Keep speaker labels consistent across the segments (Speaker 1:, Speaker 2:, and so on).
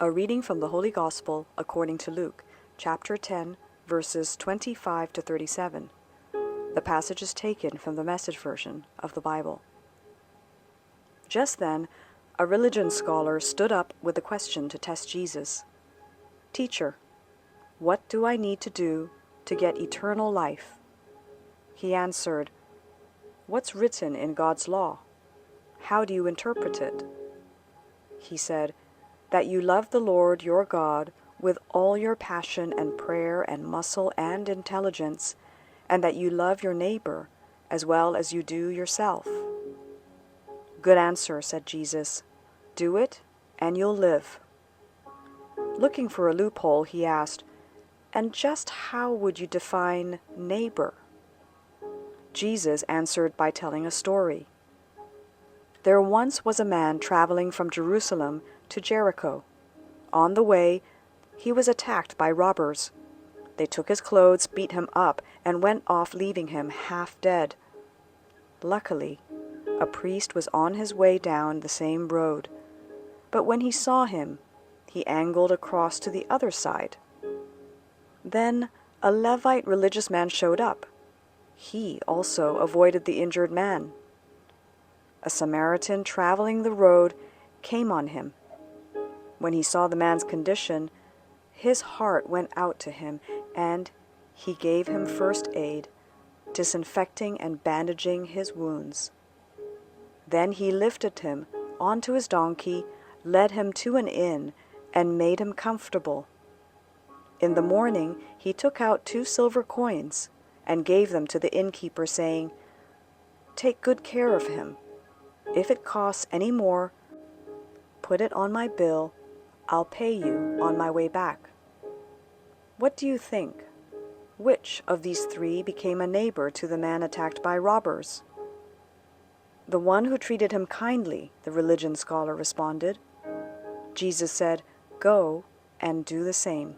Speaker 1: A reading from the Holy Gospel according to Luke, chapter 10, verses 25 to 37. The passage is taken from the Message version of the Bible. Just then, a religion scholar stood up with a question to test Jesus. "Teacher, what do I need to do to get eternal life?" He answered, "What's written in God's law? How do you interpret it?" He said, "That you love the Lord your God with all your passion and prayer and muscle and intelligence, and that you love your neighbor as well as you do yourself." "Good answer," said Jesus. "Do it, and you'll live." Looking for a loophole, he asked, "And just how would you define neighbor?" Jesus answered by telling a story. There once was a man traveling from Jerusalem to Jericho. On the way, he was attacked by robbers. They took his clothes, beat him up, and went off, leaving him half dead. Luckily, a priest was on his way down the same road, but when he saw him, he angled across to the other side. Then a Levite religious man showed up. He also avoided the injured man. A Samaritan traveling the road came on him. When he saw the man's condition, his heart went out to him, and he gave him first aid, disinfecting and bandaging his wounds. Then he lifted him onto his donkey, led him to an inn, and made him comfortable. In the morning he took out 2 silver coins and gave them to the innkeeper, saying, "Take good care of him. If it costs any more, put it on my bill. I'll pay you on my way back." What do you think? Which of these 3 became a neighbor to the man attacked by robbers? "The one who treated him kindly," the religion scholar responded. Jesus said, "Go and do the same."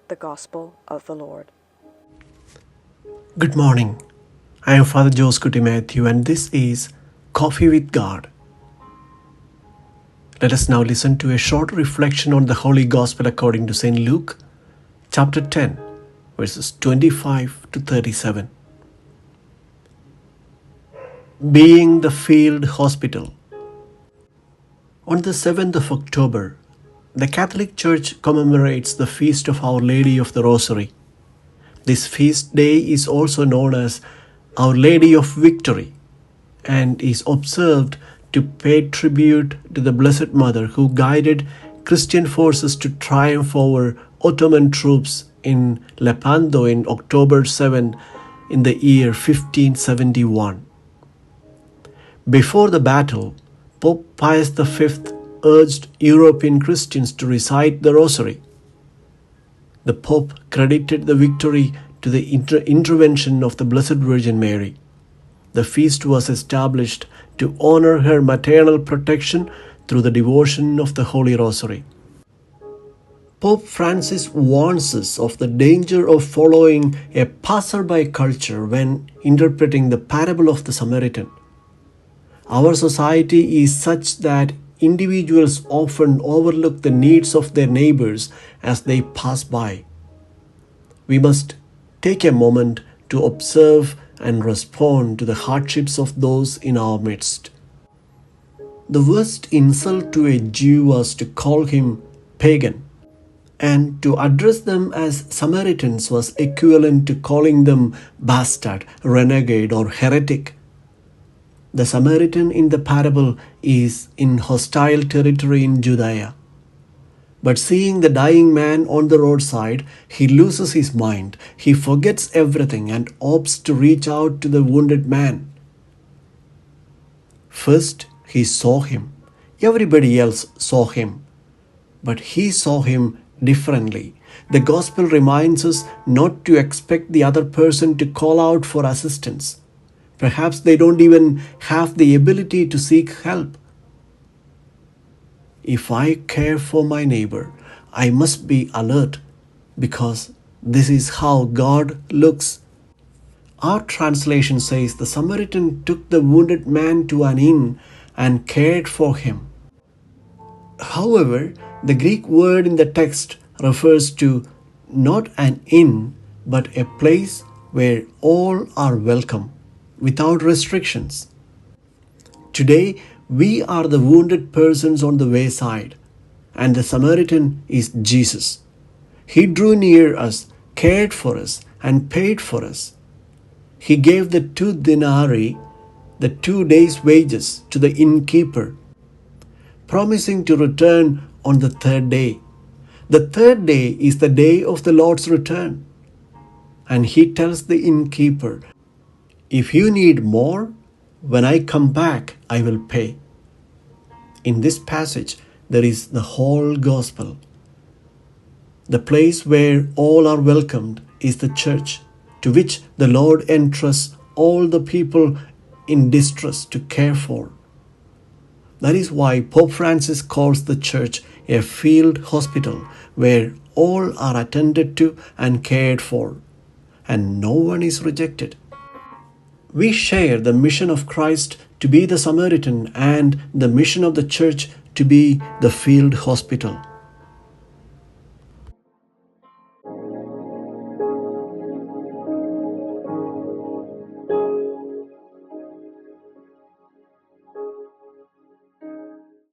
Speaker 1: The Gospel of the Lord.
Speaker 2: Good morning. I am Father Joscuti Matthew, and this is Coffee with God. Let us now listen to a short reflection on the Holy Gospel according to St. Luke, chapter 10, verses 25 to 37. Being the Field Hospital. On the 7th of October, the Catholic Church commemorates the feast of Our Lady of the Rosary. This feast day is also known as Our Lady of Victory and is observed to pay tribute to the Blessed Mother who guided Christian forces to triumph over Ottoman troops in Lepanto in October 7 in the year 1571. Before the battle, Pope Pius V urged European Christians to recite the Rosary. The Pope credited the victory to the intervention of the Blessed Virgin Mary. The feast was established to honor her maternal protection through the devotion of the Holy Rosary. Pope Francis warns us of the danger of following a passerby culture when interpreting the parable of the Samaritan. Our society is such that individuals often overlook the needs of their neighbors as they pass by. We must take a moment to observe and respond to the hardships of those in our midst. The worst insult to a Jew was to call him pagan, and to address them as Samaritans was equivalent to calling them bastard, renegade, or heretic. The Samaritan in the parable is in hostile territory in Judea. But seeing the dying man on the roadside, he loses his mind. He forgets everything and opts to reach out to the wounded man. First, he saw him. Everybody else saw him. But he saw him differently. The Gospel reminds us not to expect the other person to call out for assistance. Perhaps they don't even have the ability to seek help. If I care for my neighbor, I must be alert because this is how God looks. Our translation says the Samaritan took the wounded man to an inn and cared for him. However, The Greek word in the text refers to not an inn, but a place where all are welcome, without restrictions. Today, we are the wounded persons on the wayside, and the Samaritan is Jesus. He drew near us, cared for us, and paid for us. He gave the 2 denarii, the 2 days' wages, to the innkeeper, promising to return on the 3rd day. The 3rd day is the day of the Lord's return. And he tells the innkeeper, "If you need more, when I come back, I will pay." In this passage, there is the whole gospel. The place where all are welcomed is the church, to which the Lord entrusts all the people in distress to care for. That is why Pope Francis calls the church a field hospital where all are attended to and cared for, and no one is rejected. We share the mission of Christ to be the Samaritan and the mission of the church to be the field hospital.